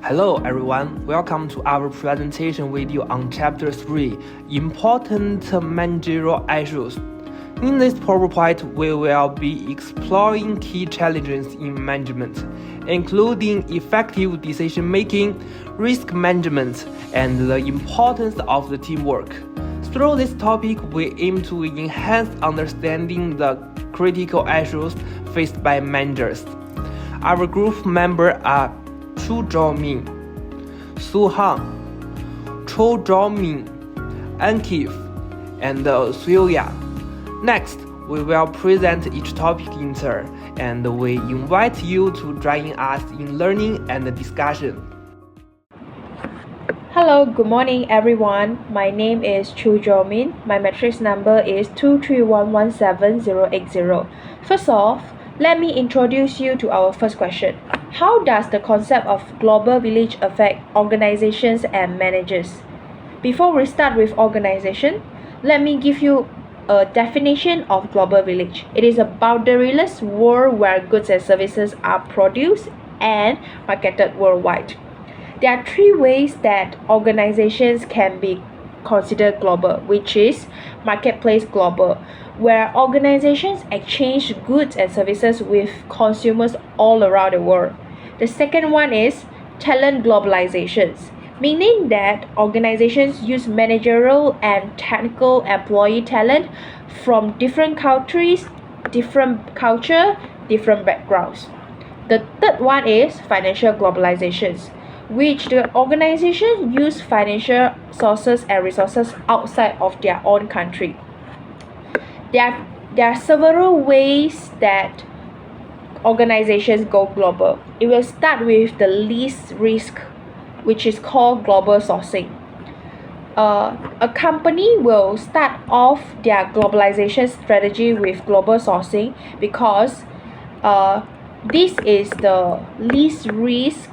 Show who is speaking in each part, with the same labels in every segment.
Speaker 1: Hello everyone, welcome to our presentation video on Chapter 3, Important Managerial Issues. In this PowerPoint, we will be exploring key challenges in management, including effective decision-making, risk management, and the importance of the teamwork. Through this topic, we aim to enhance understanding the critical issues faced by managers. Our group members are Chu Zhaomin, Su Han, Cho Zhaomin, Ankif, and Suya. Next, we will present each topic in turn, and we invite you to join us in learning and discussion.
Speaker 2: Hello, good morning everyone. My name is Chu Zhaomin. My matrix number is 2311780. First off, let me introduce you to our first question. How does the concept of global village affect organizations and managers? Before we start with organization, let me give you a definition of global village. It is a boundaryless world where goods and services are produced and marketed worldwide. There are three ways that organizations can be considered global, which is marketplace global, where organizations exchange goods and services with consumers all around the world. The second one is talent globalizations, meaning that organizations use managerial and technical employee talent from different countries, different culture, different backgrounds. The third one is financial globalizations, which the organization use financial sources and resources outside of their own country. There are several ways that organizations go global. It will start with the least risk, which is called global sourcing. A company will start off their globalization strategy with global sourcing because this is the least risk,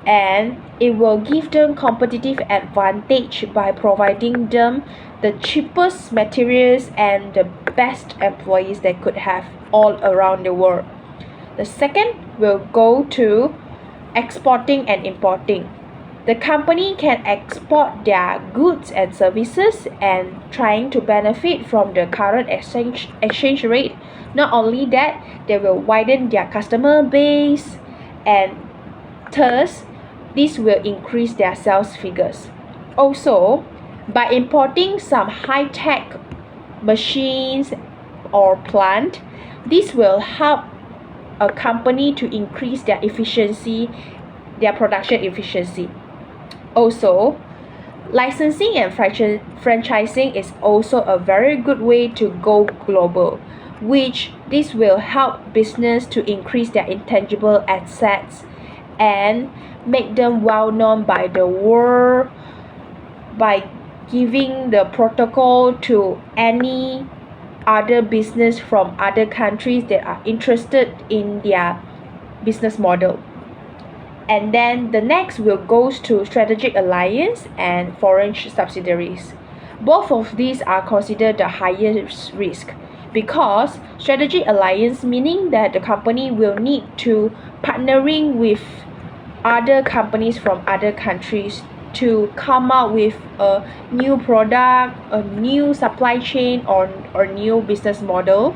Speaker 2: and it will give them competitive advantage by providing them the cheapest materials and the best employees they could have all around the world. The second will go to exporting and importing. The company can export their goods and services and trying to benefit from the current exchange rate. Not only that, they will widen their customer base, and thus this will increase their sales figures. Also, by importing some high-tech machines or plant, this will help a company to increase their efficiency, their production efficiency. Also, licensing and franchising is also a very good way to go global, which this will help business to increase their intangible assets and make them well known by the world by giving the protocol to any other business from other countries that are interested in their business model. And then the next will goes to strategic alliance and foreign subsidiaries. Both of these are considered the highest risk because strategic alliance meaning that the company will need to partnering with other companies from other countries to come out with a new product, a new supply chain, or new business model.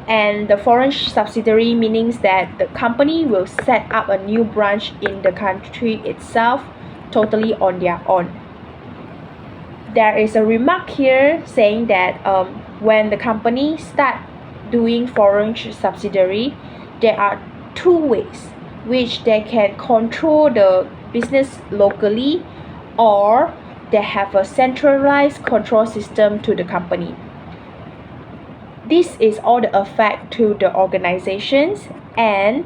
Speaker 2: And the foreign subsidiary means that the company will set up a new branch in the country itself totally on their own. There is a remark here saying that when the company start doing foreign subsidiary, there are two ways which they can control the business locally, or they have a centralized control system to the company. This is all the effect to the organizations, and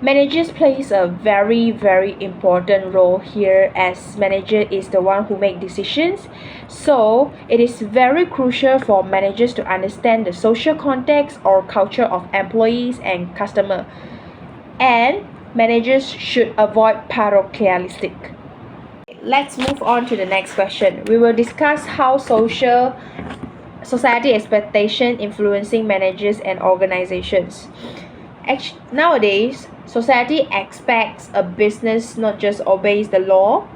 Speaker 2: managers plays a very important role here, as manager is the one who make decisions. So it is very crucial for managers to understand the social context or culture of employees and customer, and managers should avoid parochialistic. Let's move on to the next question. We will discuss how society expectation influencing managers and organizations. Nowadays, Society expects a business not just obeys the law,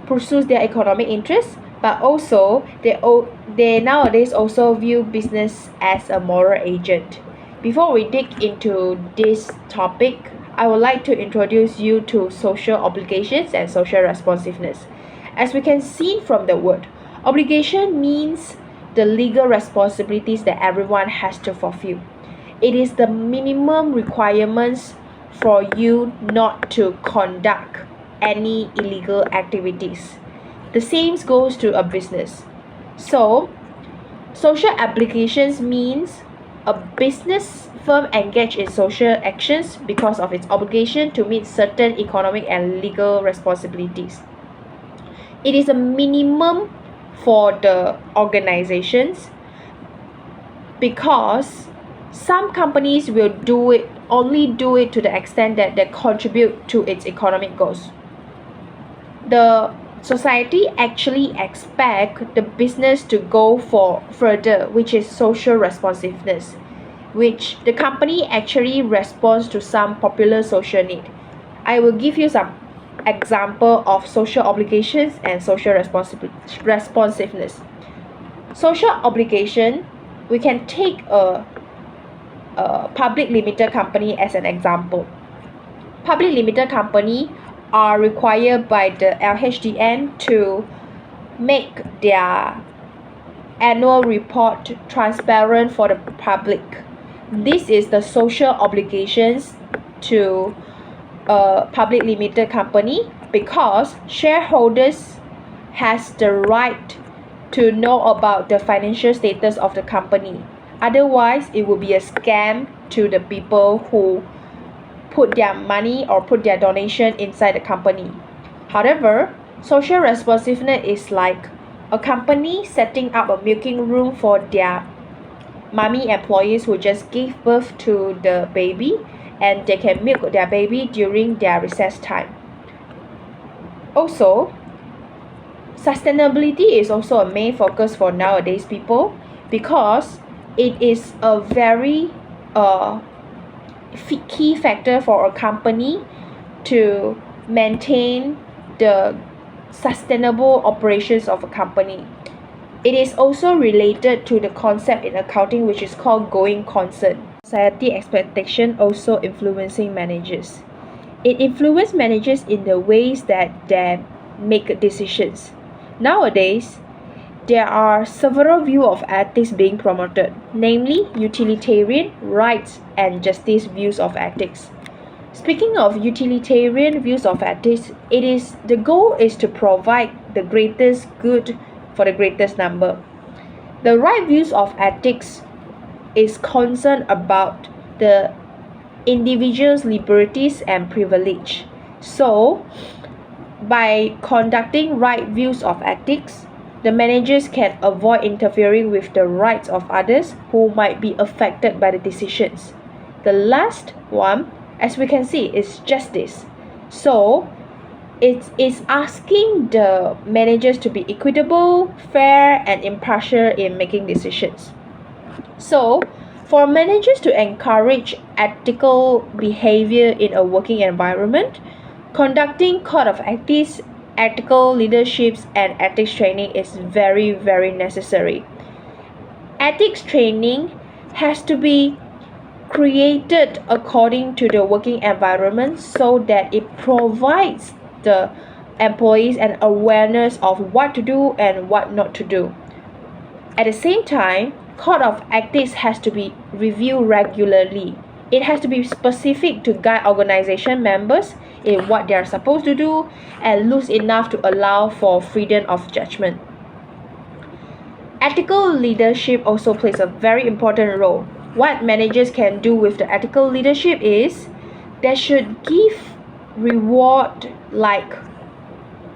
Speaker 2: pursues their economic interests, but also they nowadays also view business as a moral agent. Before we dig into this topic, I would like to introduce you to social obligations and social responsiveness. As we can see from the word, obligation means the legal responsibilities that everyone has to fulfill. It is the minimum requirements for you not to conduct any illegal activities. The same goes to a business. So, social obligations means a business firm engaged in social actions because of its obligation to meet certain economic and legal responsibilities. It is a minimum for the organizations because some companies will only do it to the extent that they contribute to its economic goals. The society actually expect the business to go for further, which is social responsiveness, which the company actually responds to some popular social need. I will give you some example of social obligations and social responsiveness. Social obligation, we can take a public limited company as an example. Public limited company are required by the LHDN to make their annual report transparent for the public. This is the social obligations to a public limited company because shareholders has the right to know about the financial status of the company. Otherwise, it will be a scam to the people who put their money or put their donation inside the company. However, social responsiveness is like a company setting up a milking room for their mommy employees who just gave birth to the baby, and they can milk their baby during their recess time. Also, sustainability is also a main focus for nowadays people because it is a very key factor for a company to maintain the sustainable operations of a company. It is also related to the concept in accounting which is called going concern. Society expectation also influencing managers. It influences managers in the ways that they make decisions. Nowadays, there are several views of ethics being promoted, namely utilitarian, rights, and justice views of ethics. Speaking of utilitarian views of ethics, the goal is to provide the greatest good for the greatest number. The right views of ethics is concerned about the individual's liberties and privilege. So, by conducting right views of ethics, the managers can avoid interfering with the rights of others who might be affected by the decisions. The last one, as we can see, is justice. So, it is asking the managers to be equitable, fair, and impartial in making decisions. So, for managers to encourage ethical behavior in a working environment, conducting code of ethics, ethical leaderships, and ethics training is very, very necessary. Ethics training has to be created according to the working environment so that it provides the employees an awareness of what to do and what not to do. At the same time, code of ethics has to be reviewed regularly. It has to be specific to guide organization members in what they are supposed to do and loose enough to allow for freedom of judgment. Ethical leadership also plays a very important role. What managers can do with the ethical leadership is they should give reward like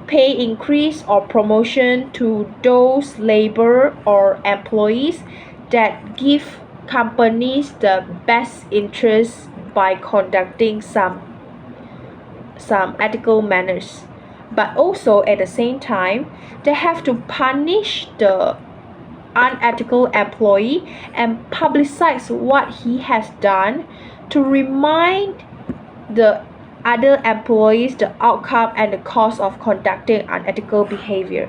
Speaker 2: pay increase or promotion to those labor or employees that give companies the best interest by conducting some ethical manners. But also at the same time, they have to punish the unethical employee and publicize what he has done to remind the other employees the outcome and the cost of conducting unethical behavior.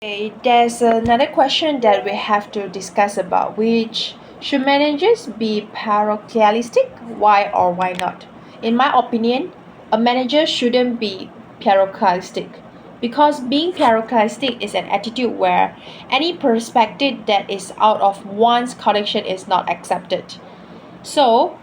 Speaker 2: Okay, there's another question that we have to discuss about, which should managers be parochialistic? Why or why not? In my opinion, a manager shouldn't be parochialistic because being parochialistic is an attitude where any perspective that is out of one's connection is not accepted. So,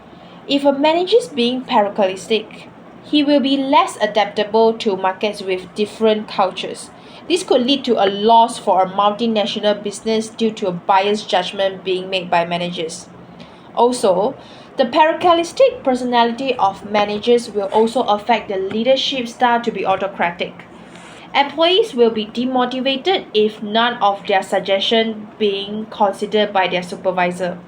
Speaker 2: if a manager is being parochialistic, he will be less adaptable to markets with different cultures. This could lead to a loss for a multinational business due to a biased judgment being made by managers. Also, the parochialistic personality of managers will also affect the leadership style to be autocratic. Employees will be demotivated if none of their suggestions being considered by their supervisor.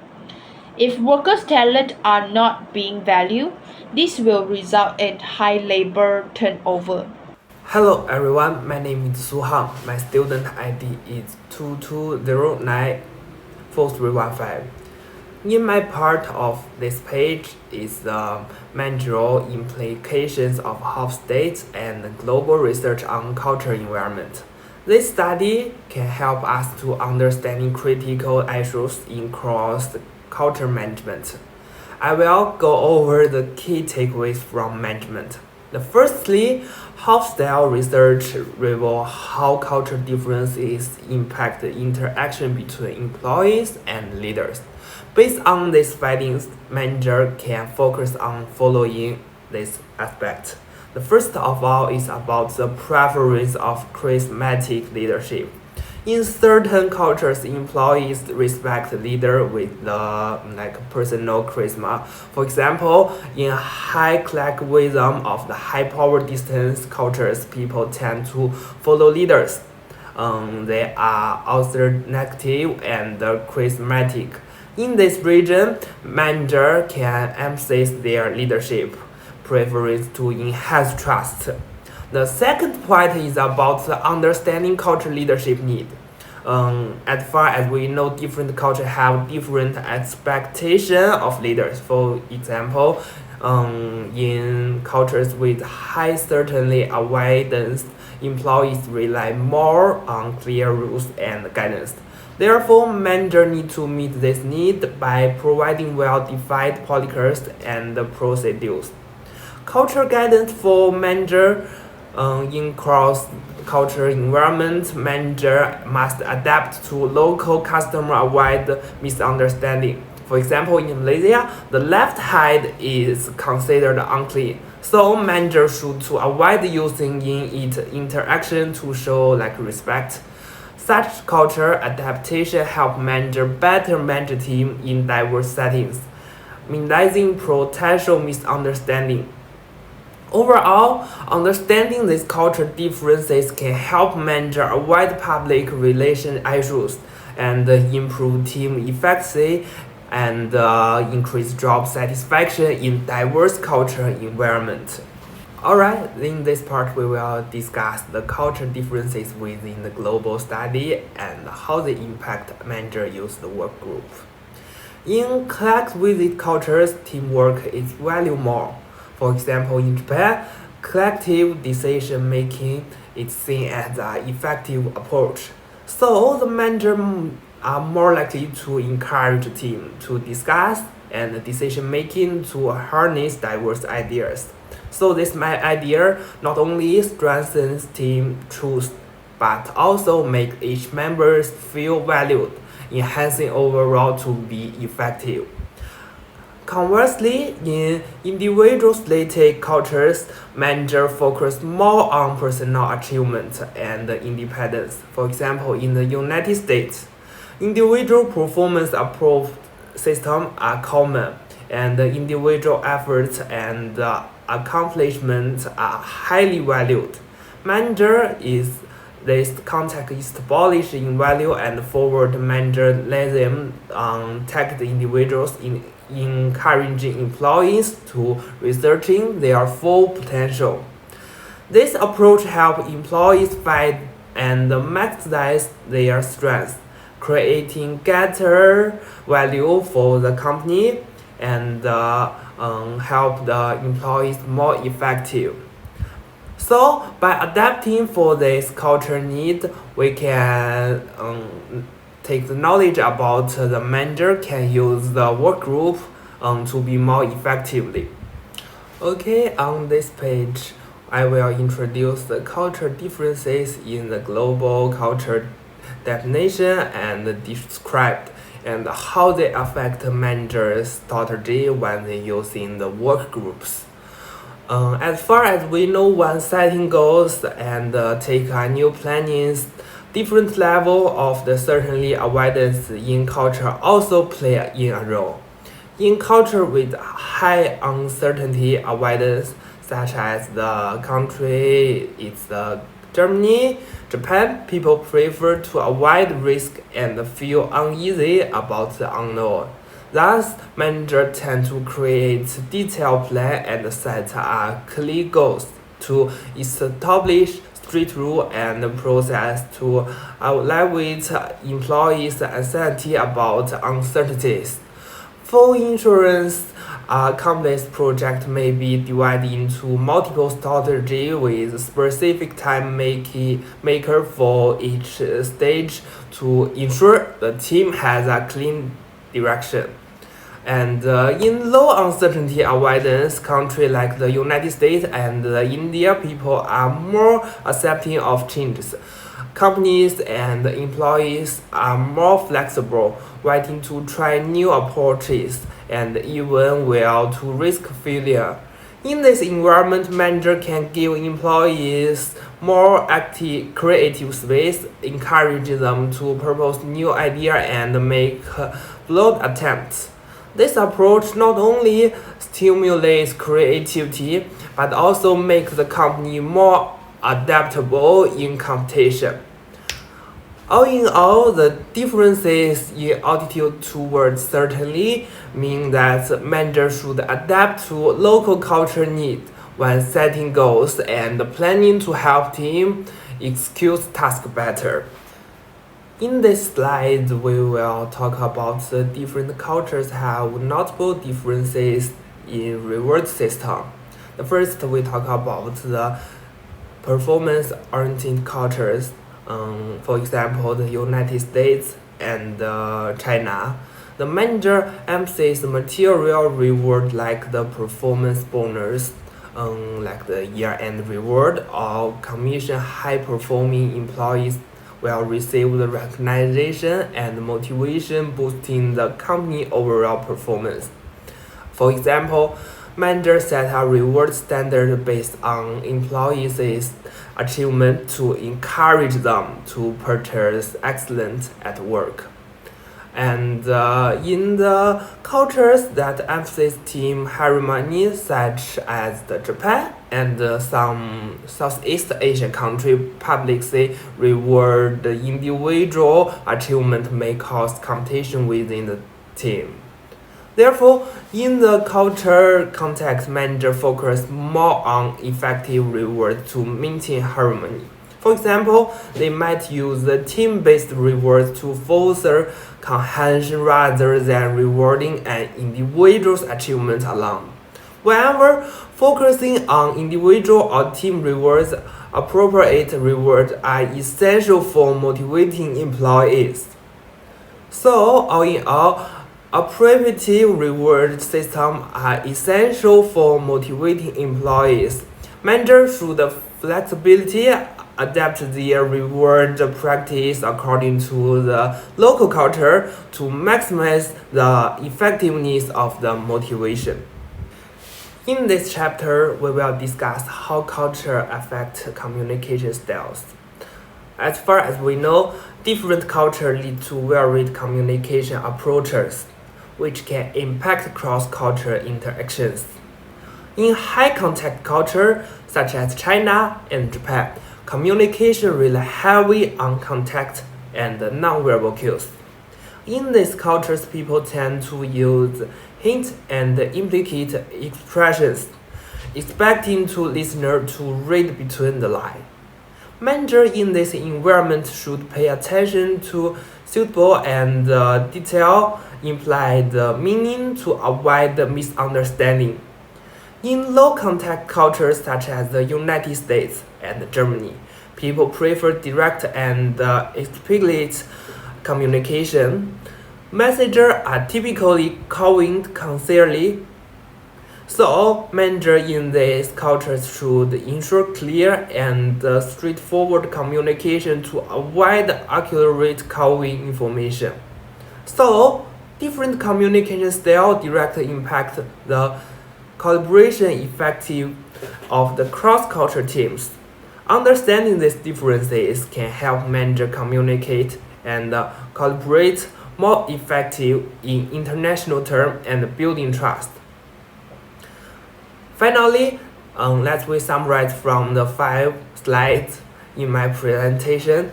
Speaker 2: If workers' talent are not being valued, this will result in high labor turnover.
Speaker 1: Hello everyone, my name is Su Hang. My student ID is 22094315. In my part of this page is the managerial implications of Health states and global research on culture environment. This study can help us to understanding critical issues in cross-culture management. I will go over the key takeaways from management. Firstly, health style research reveals how cultural differences impact the interaction between employees and leaders. Based on these findings, manager can focus on following this aspect. The first of all is about the preference of charismatic leadership. In certain cultures, employees respect the leader with the personal charisma. For example, in high collectivism of the high power distance cultures, people tend to follow leaders. They are authoritative and charismatic. In this region, manager can emphasize their leadership preference to enhance trust. The second point is about the understanding culture leadership need. As far as we know, different cultures have different expectation of leaders. For example, in cultures with high certainty avoidance, employees rely more on clear rules and guidance. Therefore, managers need to meet this need by providing well-defined policies and procedures. Culture guidance for manager in cross-cultural environment, manager must adapt to local customer avoid misunderstanding. For example, in Malaysia, the left hand is considered unclean, so manager should to avoid using in its interaction to show respect. Such culture adaptation help manager better manage team in diverse settings, minimizing potential misunderstanding. Overall, understanding these cultural differences can help managers avoid public relation issues and improve team efficiency and increase job satisfaction in diverse cultural environment. Alright, in this part we will discuss the cultural differences within the global study and how they impact manager use the work group. In collective cultures, teamwork is valued more. For example, in Japan, collective decision making is seen as an effective approach. So the manager are more likely to encourage the team to discuss and decision making to harness diverse ideas. So this idea not only strengthens team trust, but also make each member feel valued, enhancing overall to be effective. Conversely, in individualistic cultures, managers focus more on personal achievement and independence. For example, in the United States, individual performance approved systems are common, and individual efforts and accomplishments are highly valued. Manager is this context is established in value and forward manager let them tag the individuals in encouraging employees to researching their full potential. This approach helps employees find and maximize their strengths, creating greater value for the company and help the employees more effective. So by adapting for this culture need, we can take the knowledge about the manager can use the work group to be more effectively. Okay, on this page, I will introduce the culture differences in the global culture definition and described and how they affect managers' strategy when they using the work groups. As far as we know, when setting goals and take a new plannings, different level of the certainty avoidance in culture also play in a role. In culture with high uncertainty avoidance, such as the country, it's Germany, Japan, people prefer to avoid risk and feel uneasy about the unknown. Thus, managers tend to create detailed plan and set clear goals to establish strict rule and process to alleviate employees' anxiety about uncertainties. For insurance companies, project may be divided into multiple strategies with specific time maker for each stage to ensure the team has a clean direction. And in low uncertainty avoidance, countries like the United States and India, people are more accepting of changes. Companies and employees are more flexible, willing to try new approaches, and even willing to risk failure. In this environment, manager can give employees more active, creative space, encourage them to propose new ideas and make bold attempts. This approach not only stimulates creativity, but also makes the company more adaptable in competition. All in all, the differences in attitude towards certainty mean that managers should adapt to local culture needs when setting goals and planning to help team execute tasks better. In this slide, we will talk about the different cultures have notable differences in reward system. The first, we talk about the performance-oriented cultures. For example, the United States and China. The manager emphasizes material reward like the performance bonus, like the year-end reward or commission. High-performing employees will receive the recognition and motivation, boosting the company overall performance. For example, managers set a reward standard based on employees' achievement to encourage them to purchase excellence at work. And in the cultures that emphasize team harmony, such as the Japan and some Southeast Asian countries, publicly reward the individual achievement may cause competition within the team. Therefore, in the culture context, managers focus more on effective reward to maintain harmony. For example, they might use the team-based rewards to foster cohesion rather than rewarding an individual's achievement alone. Whenever focusing on individual or team rewards, appropriate rewards are essential for motivating employees. So, all in all, appropriate reward systems are essential for motivating employees. Managers should flexibility adapt their reward practice according to the local culture to maximize the effectiveness of the motivation. In this chapter, we will discuss how culture affects communication styles. As far as we know, different cultures lead to varied communication approaches, which can impact cross-cultural interactions. In high-contact culture, such as China and Japan, communication relies heavily on contact and non-verbal cues. In these cultures, people tend to use hint and implicit expressions, expecting the listener to read between the lines. Managers in this environment should pay attention to suitable and detail implied meaning to avoid misunderstanding. In low-contact cultures such as the United States and Germany, people prefer direct and explicit communication. Messages are typically conveyed sincerely, so managers in these cultures should ensure clear and straightforward communication to avoid accurate conveying information. So, different communication styles directly impact the collaboration effective of the cross-culture teams. Understanding these differences can help managers communicate and collaborate more effective in international terms and building trust. Finally, let's summarize from the 5 slides in my presentation.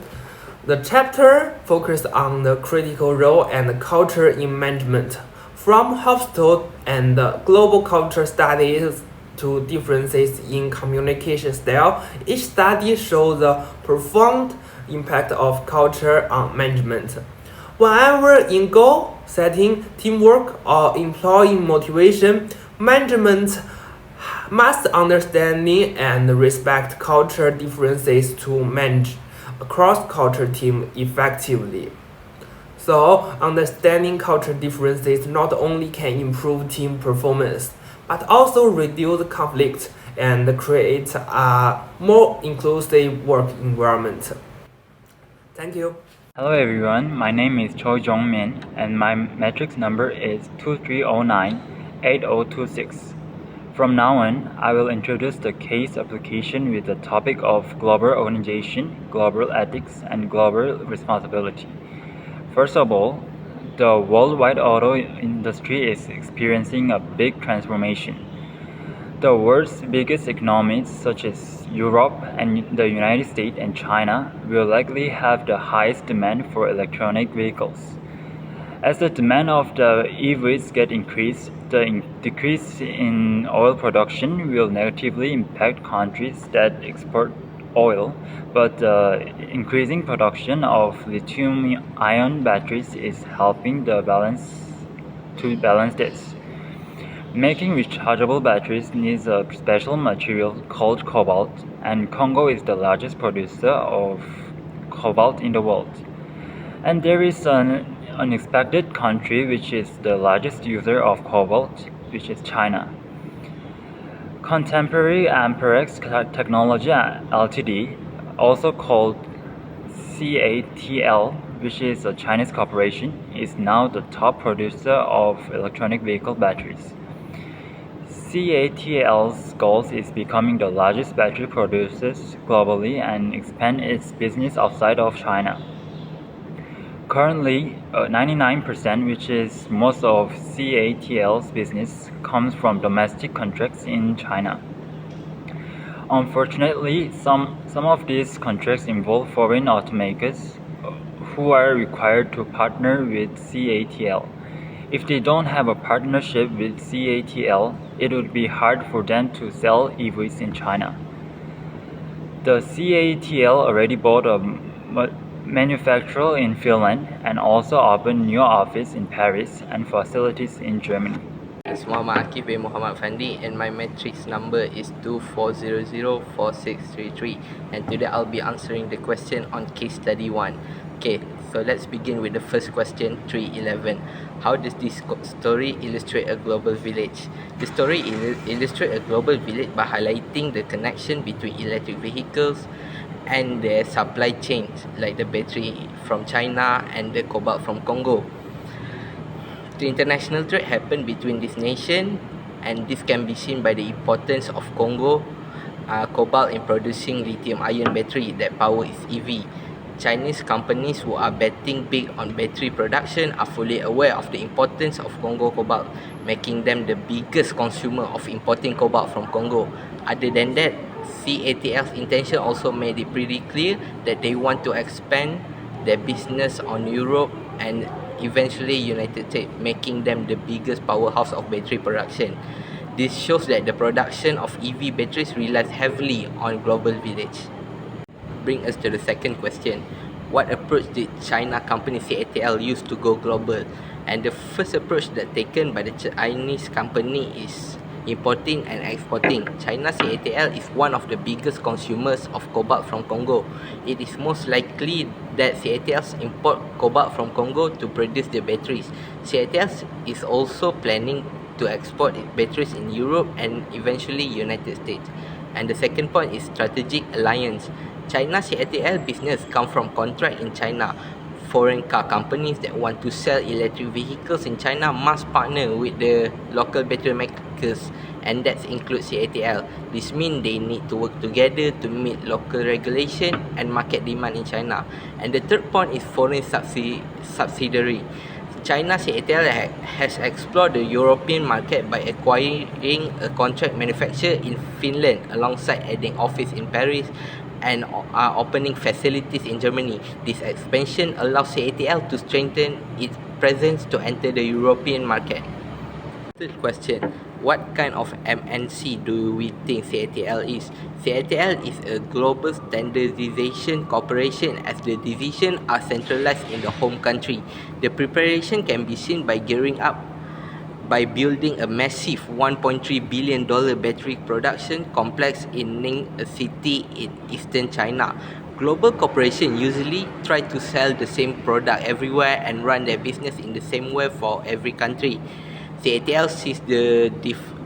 Speaker 1: The chapter focused on the critical role and culture in management, from hospital and global culture studies to differences in communication style. Each study shows the profound impact of culture on management. Whenever in goal setting, teamwork, or employee motivation, management must understanding and respect culture differences to manage a cross-culture team effectively. So, understanding culture differences not only can improve team performance, but also reduce conflict and create a more inclusive work environment. Thank you.
Speaker 3: Hello everyone, my name is Choi Jong Min and my matrix number is 23098026. From now on, I will introduce the case application with the topic of global organization, global ethics, and global responsibility. First of all, the worldwide auto industry is experiencing a big transformation. The world's biggest economies, such as Europe and the United States and China, will likely have the highest demand for electronic vehicles. As the demand of the EVs get increased, the decrease in oil production will negatively impact countries that export oil, but the increasing production of lithium-ion batteries is helping to balance this. Making rechargeable batteries needs a special material called cobalt, and Congo is the largest producer of cobalt in the world. And there is an unexpected country which is the largest user of cobalt, which is China. Contemporary Amperex Technology Ltd, also called CATL, which is a Chinese corporation, is now the top producer of electronic vehicle batteries. CATL's goal is becoming the largest battery producer globally and expand its business outside of China. Currently, 99%, which is most of CATL's business, comes from domestic contracts in China. Unfortunately, some of these contracts involve foreign automakers who are required to partner with CATL. If they don't have a partnership with CATL, it would be hard for them to sell EVs in China. The CATL already bought a manufacturer in Finland and also opened new office in Paris and facilities in Germany.
Speaker 4: It's Muhammad Akif bin Muhammad Fandi and my matrix number is 24004633, and today I'll be answering the question on case study 1. Okay, so let's begin with the first question, 311. How does this story illustrate a global village? The story illustrates a global village by highlighting the connection between electric vehicles and their supply chains, like the battery from China and the cobalt from Congo. The international trade happened between this nation, and this can be seen by the importance of Congo cobalt in producing lithium-ion battery that power its EV. Chinese companies who are betting big on battery production are fully aware of the importance of Congo cobalt, making them the biggest consumer of importing cobalt from Congo. Other than that, CATL's intention also made it pretty clear that they want to expand their business on Europe and eventually United States, making them the biggest powerhouse of battery production. This shows that the production of EV batteries relies heavily on global village. brings us to the second question. What approach did China company CATL use to go global? And the first approach that taken by the Chinese company is importing and exporting. China CATL is one of the biggest consumers of cobalt from Congo. It is most likely that CATL import cobalt from Congo to produce the batteries. CATL is also planning to export its batteries in Europe and eventually United States. And the second point is strategic alliance. China CATL business come from contract in China. Foreign car companies that want to sell electric vehicles in China must partner with the local battery makers, and that includes CATL. This means they need to work together to meet local regulation and market demand in China. And the third point is foreign subsidiary. China CATL has explored the European market by acquiring a contract manufacturer in Finland alongside adding office in Paris and opening facilities in Germany. This expansion allows CATL to strengthen its presence to enter the European market. Third question, what kind of MNC do we think CATL is? CATL is a global standardization corporation as the divisions are centralized in the home country. The preparation can be seen by gearing up by building a massive $1.3 billion battery production complex in Ning, a city in eastern China. Global corporations usually try to sell the same product everywhere and run their business in the same way for every country. CATL sees the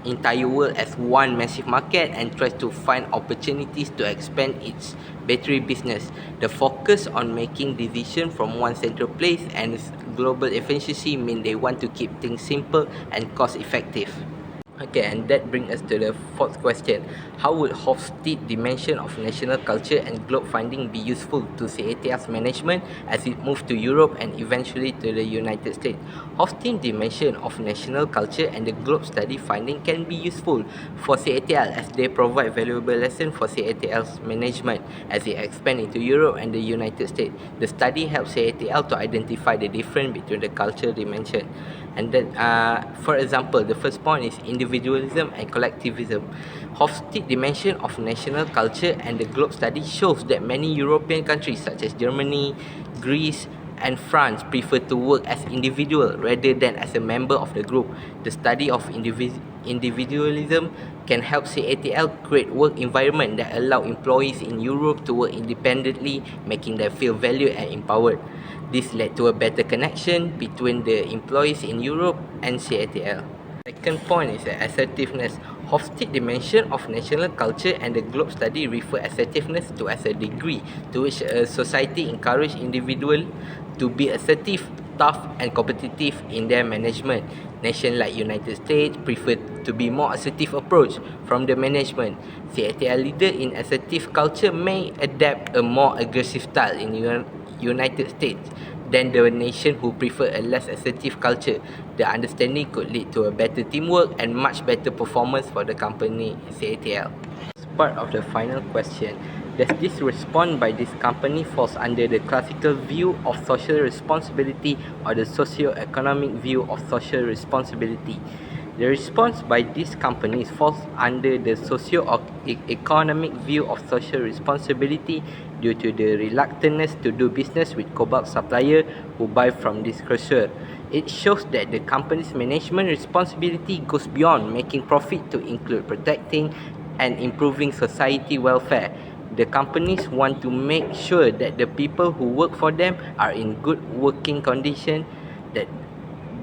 Speaker 4: entire world as one massive market and tries to find opportunities to expand its battery business. The focus on making decisions from one central place and global efficiency mean they want to keep things simple and cost effective. Okay, and that brings us to the fourth question. How would Hofstede dimension of national culture and globe finding be useful to CATL's management as it moves to Europe and eventually to the United States? Hofstede dimension of national culture and the globe study finding can be useful for CATL as they provide valuable lessons for CATL's management as it expands into Europe and the United States. The study helps CATL to identify the difference between the cultural dimension. And then, for example, the first point is individualism and collectivism. Hofstede dimension of national culture and the globe study shows that many European countries such as Germany, Greece, and France prefer to work as individual rather than as a member of the group. The study of individualism can help CATL create work environment that allow employees in Europe to work independently, making them feel valued and empowered. This led to a better connection between the employees in Europe and CATL. Second point is assertiveness. Hofstede dimension of national culture and the globe study refer assertiveness to as a degree to which a society encourage individuals to be assertive, tough, and competitive in their management. Nations like United States prefer to be more assertive approach from the management. CATL leader in assertive culture may adapt a more aggressive style in United States than the nation who prefer a less assertive culture. The understanding could lead to a better teamwork and much better performance for the company CATL. As part of the final question, does this response by this company falls under the classical view of social responsibility or the socio-economic view of social responsibility? The response by these companies falls under the socio-economic view of social responsibility due to the reluctance to do business with cobalt suppliers who buy from this crusher. It shows that the company's management responsibility goes beyond making profit to include protecting and improving society welfare. The companies want to make sure that the people who work for them are in good working condition, that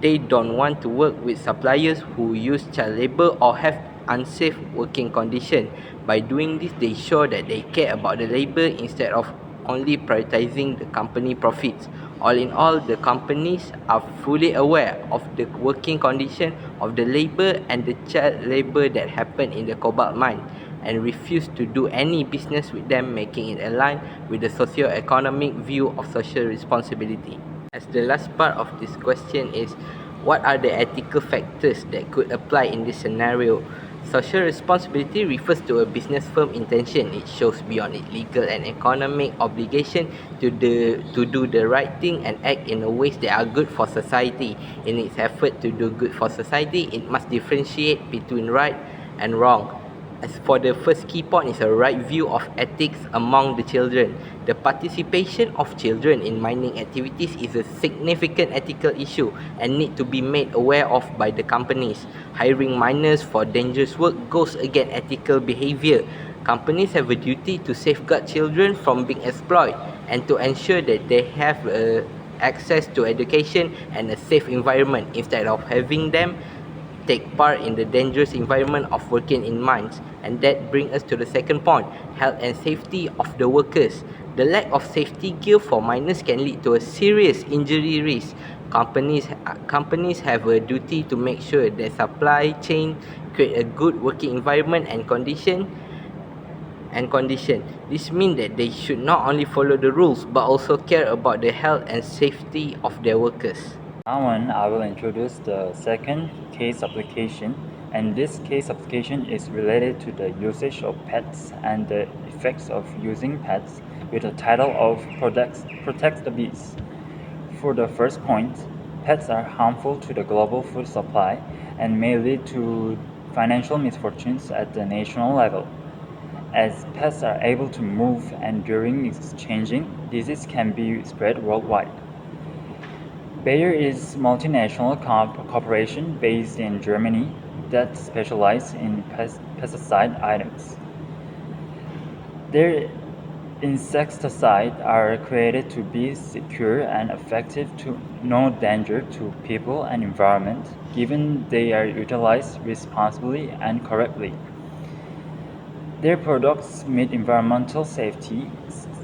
Speaker 4: they don't want to work with suppliers who use child labor or have unsafe working conditions. By doing this, they show that they care about the labor instead of only prioritizing the company profits. All in all, the companies are fully aware of the working condition of the labor and the child labor that happen in the cobalt mine and refuse to do any business with them, making it align with the socio-economic view of social responsibility. As the last part of this question is, what are the ethical factors that could apply in this scenario? Social responsibility refers to a business firm intention. It shows beyond its legal and economic obligation to do the right thing and act in a ways that are good for society. In its effort to do good for society, it must differentiate between right and wrong. As for the first key point is a right view of ethics among the children. The participation of children in mining activities is a significant ethical issue and need to be made aware of by the companies. Hiring miners for dangerous work goes against ethical behavior. Companies have a duty to safeguard children from being exploited and to ensure that they have access to education and a safe environment instead of having them take part in the dangerous environment of working in mines. And that brings us to the second point, health and safety of the workers. The lack of safety gear for miners can lead to a serious injury risk. Companies have a duty to make sure their supply chain create a good working environment and condition. This means that they should not only follow the rules but also care about the health and safety of their workers.
Speaker 3: Now on, I will introduce the second case application, and this case application is related to the usage of pets and the effects of using pets with the title of Protect the Bees. For the first point, pets are harmful to the global food supply and may lead to financial misfortunes at the national level. As pets are able to move and during exchanging, disease can be spread worldwide. Bayer is a multinational corporation based in Germany that specializes in pesticide items. Their insecticides are created to be secure and effective to no danger to people and environment, given they are utilized responsibly and correctly. Their products meet environmental safety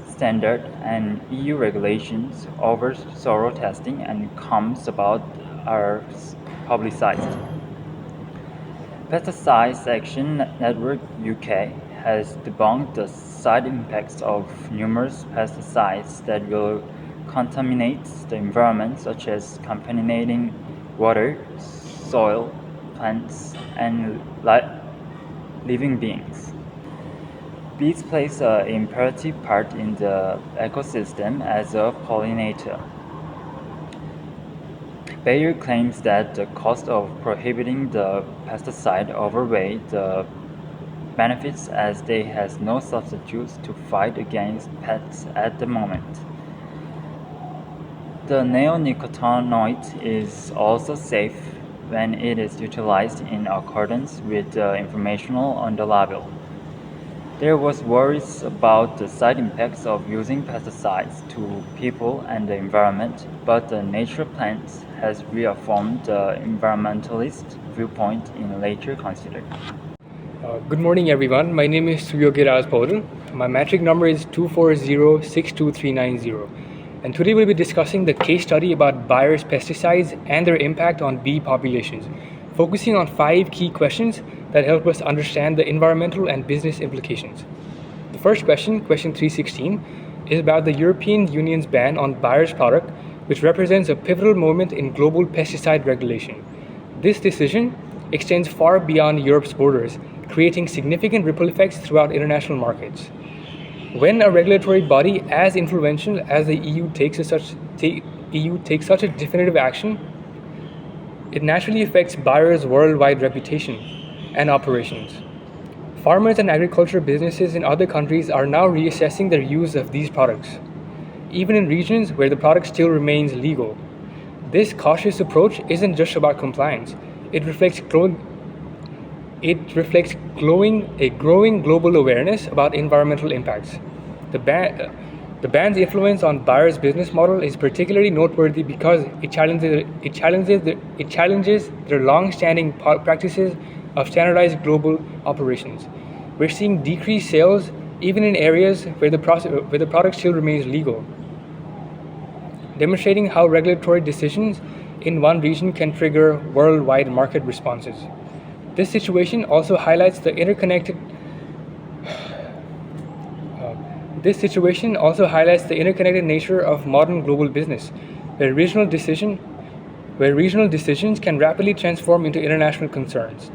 Speaker 3: standard and EU regulations over thorough testing and comes about are publicized. Pesticides Action Network UK has debunked the side impacts of numerous pesticides that will contaminate the environment, such as contaminating water, soil, plants, and living beings. Bees plays an imperative part in the ecosystem as a pollinator. Bayer claims that the cost of prohibiting the pesticide outweigh the benefits as they has no substitutes to fight against pests at the moment. The neonicotinoid is also safe when it is utilized in accordance with the information on the label. There was worries about the side impacts of using pesticides to people and the environment, but the Nature Plants has reaffirmed the environmentalist viewpoint in later considered.
Speaker 1: Good morning, everyone. My name is Suyogiraz Paul. My metric number is 240-62390. And today we'll be discussing the case study about Bayer's pesticides and their impact on bee populations, focusing on 5 key questions that help us understand the environmental and business implications. The first question, question 316, is about the European Union's ban on Bayer's product, which represents a pivotal moment in global pesticide regulation. This decision extends far beyond Europe's borders, creating significant ripple effects throughout international markets. When a regulatory body as influential as the EU takes such a definitive action, it naturally affects Bayer's worldwide reputation and operations. Farmers and agriculture businesses in other countries are now reassessing their use of these products, even in regions where the product still remains legal. This cautious approach isn't just about compliance. It reflects a growing global awareness about environmental impacts. The ban's influence on Bayer's business model is particularly noteworthy because it challenges their long-standing practices of standardized global operations. We're seeing decreased sales even in areas where the product still remains legal, demonstrating how regulatory decisions in one region can trigger worldwide market responses. This situation also highlights the interconnected nature of modern global business, where regional decisions can rapidly transform into international concerns.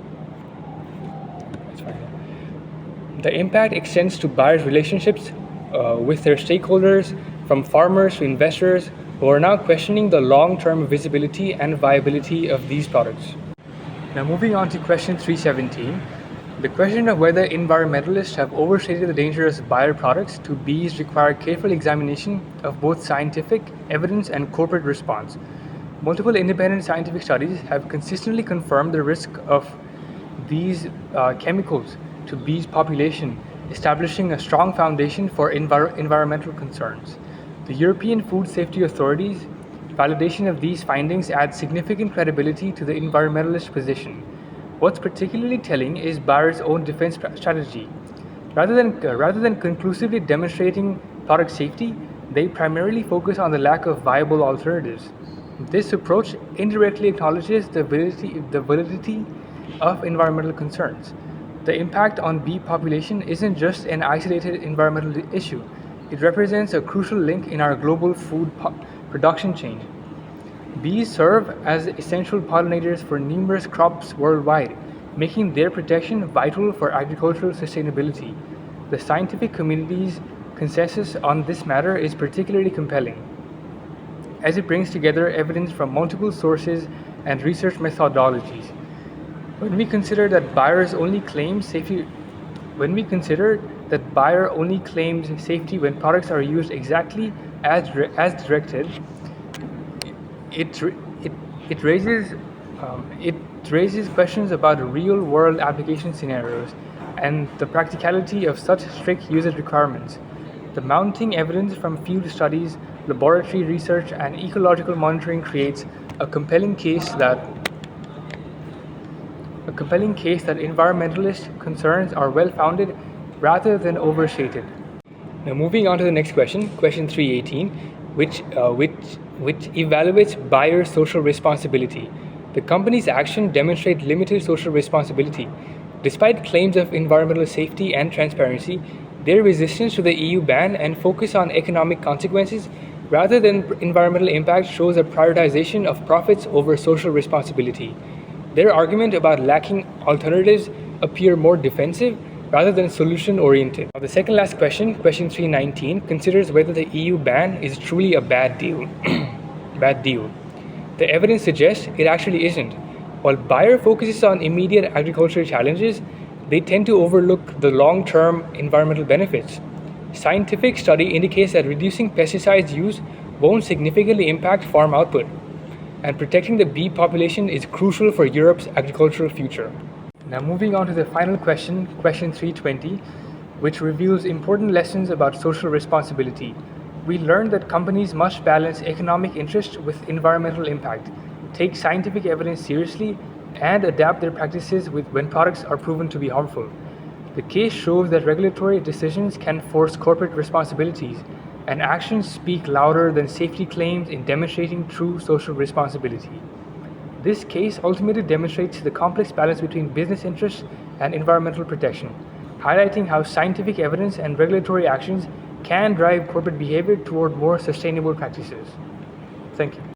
Speaker 1: The impact extends to Bayer's relationships with their stakeholders, from farmers to investors, who are now questioning the long-term visibility and viability of these products. Now moving on to question 317,
Speaker 5: The question of whether environmentalists have overstated the dangers of Bayer products to bees require careful examination of both scientific evidence and corporate response. Multiple independent scientific studies have consistently confirmed the risk of these chemicals to bees' population, establishing a strong foundation for environmental concerns. The European Food Safety Authority's validation of these findings adds significant credibility to the environmentalist position. What's particularly telling is Bayer's own defense strategy. Rather than conclusively demonstrating product safety, they primarily focus on the lack of viable alternatives. This approach indirectly acknowledges the validity of environmental concerns. The impact on bee population isn't just an isolated environmental issue, it represents a crucial link in our global food production chain. Bees serve as essential pollinators for numerous crops worldwide, making their protection vital for agricultural sustainability. The scientific community's consensus on this matter is particularly compelling, as it brings together evidence from multiple sources and research methodologies. When we consider that Bayer only claims safety when when products are used exactly as directed, it raises questions about real-world application scenarios and the practicality of such strict usage requirements. The mounting evidence from field studies, laboratory research, and ecological monitoring creates a compelling case that environmentalist concerns are well-founded rather than overstated. Now moving on to the next question, question 318, which evaluates Bayer's social responsibility. The company's action demonstrate limited social responsibility. Despite claims of environmental safety and transparency, their resistance to the EU ban and focus on economic consequences rather than environmental impact shows a prioritization of profits over social responsibility. Their argument about lacking alternatives appear more defensive rather than solution-oriented. Now, the second last question, question 319, considers whether the EU ban is truly a bad deal. The evidence suggests it actually isn't. While Bayer focuses on immediate agricultural challenges, they tend to overlook the long-term environmental benefits. Scientific study indicates that reducing pesticides use won't significantly impact farm output, and protecting the bee population is crucial for Europe's agricultural future. Now moving on to the final question, question 320, which reveals important lessons about social responsibility. We learned that companies must balance economic interest with environmental impact, take scientific evidence seriously, and adapt their practices when products are proven to be harmful. The case shows that regulatory decisions can force corporate responsibilities, and actions speak louder than safety claims in demonstrating true social responsibility. This case ultimately demonstrates the complex balance between business interests and environmental protection, highlighting how scientific evidence and regulatory actions can drive corporate behavior toward more sustainable practices. Thank you.